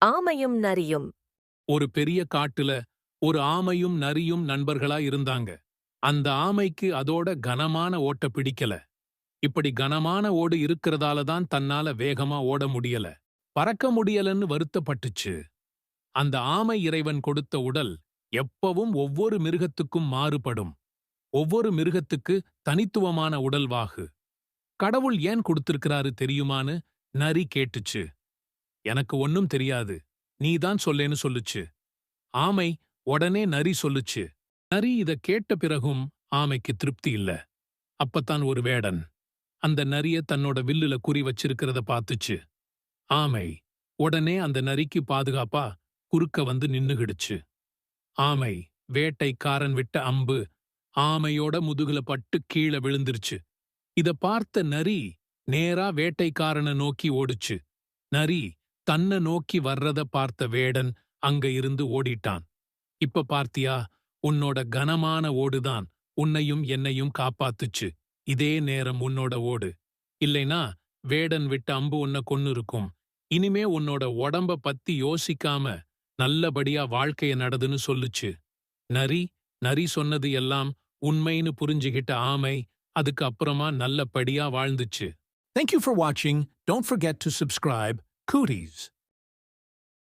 ஆமையும் நரியும். ஒரு பெரிய காட்டுல ஒரு ஆமையும் நரியும் நண்பர்களா இருந்தாங்க. அந்த ஆமைக்கு அதோட கனமான ஓட்ட பிடிக்கல. இப்படி கனமான ஓடு இருக்கிறதால தான் தன்னால வேகமா ஓட முடியல. பறக்க முடியலன்னு வருத்தப்பட்டுச்சு. அந்த ஆமை இறைவன் கொடுத்த உடல் எப்பவும் ஒவ்வொரு மிருகத்துக்கும் மாறுபடும். ஒவ்வொரு மிருகத்துக்கு தனித்துவமான உடல்வாகு. கடவுள் ஏன் கொடுத்திருக்கிறாரு தெரியுமான்னு நரி கேட்டுச்சு. எனக்கு ஒன்னும் தெரியாது. நீதான் சொல்லேன்னு சொல்லுச்சு. ஆமை உடனே நரி சொல்லுச்சு. நரி இத கேட்ட பிறகும் ஆமைக்கு திருப்தி இல்ல. அப்பத்தான் ஒரு வேடன் அந்த நரிய தன்னோட வில்லுல குறி வச்சிருக்கிறத பார்த்துச்சு. ஆமை உடனே அந்த நரிக்கு பாதுகாப்பா குறுக்க வந்து நின்னுகிடுச்சு. ஆமை வேட்டைக்காரன் விட்ட அம்பு ஆமையோட முதுகுல பட்டு கீழே விழுந்துருச்சு. இத பார்த்த நரி நேரா வேட்டைக்காரனை நோக்கி ஓடுச்சு. நரி தன்னை நோக்கி வர்றத பார்த்த வேடன் அங்க இருந்து ஓடிட்டான். இப்ப பார்த்தியா, உன்னோட கனமான ஓடுதான் உன்னையும் என்னையும் காப்பாத்துச்சு. இதே நேரம் உன்னோட ஓடு இல்லைனா வேடன் விட்ட அம்பு உன்னை கொன்னு இருக்கும். இனிமே உன்னோட உடம்ப பத்தி யோசிக்காம நல்லபடியா வாழ்க்கைய நடதுன்னு சொல்லுச்சு. நரி நரி சொன்னது எல்லாம் உண்மைன்னு புரிஞ்சுகிட்ட ஆமை அதுக்கு அப்புறமா நல்லபடியா வாழ்ந்துச்சு. Thank you for watching. Don't forget to subscribe. Cooties.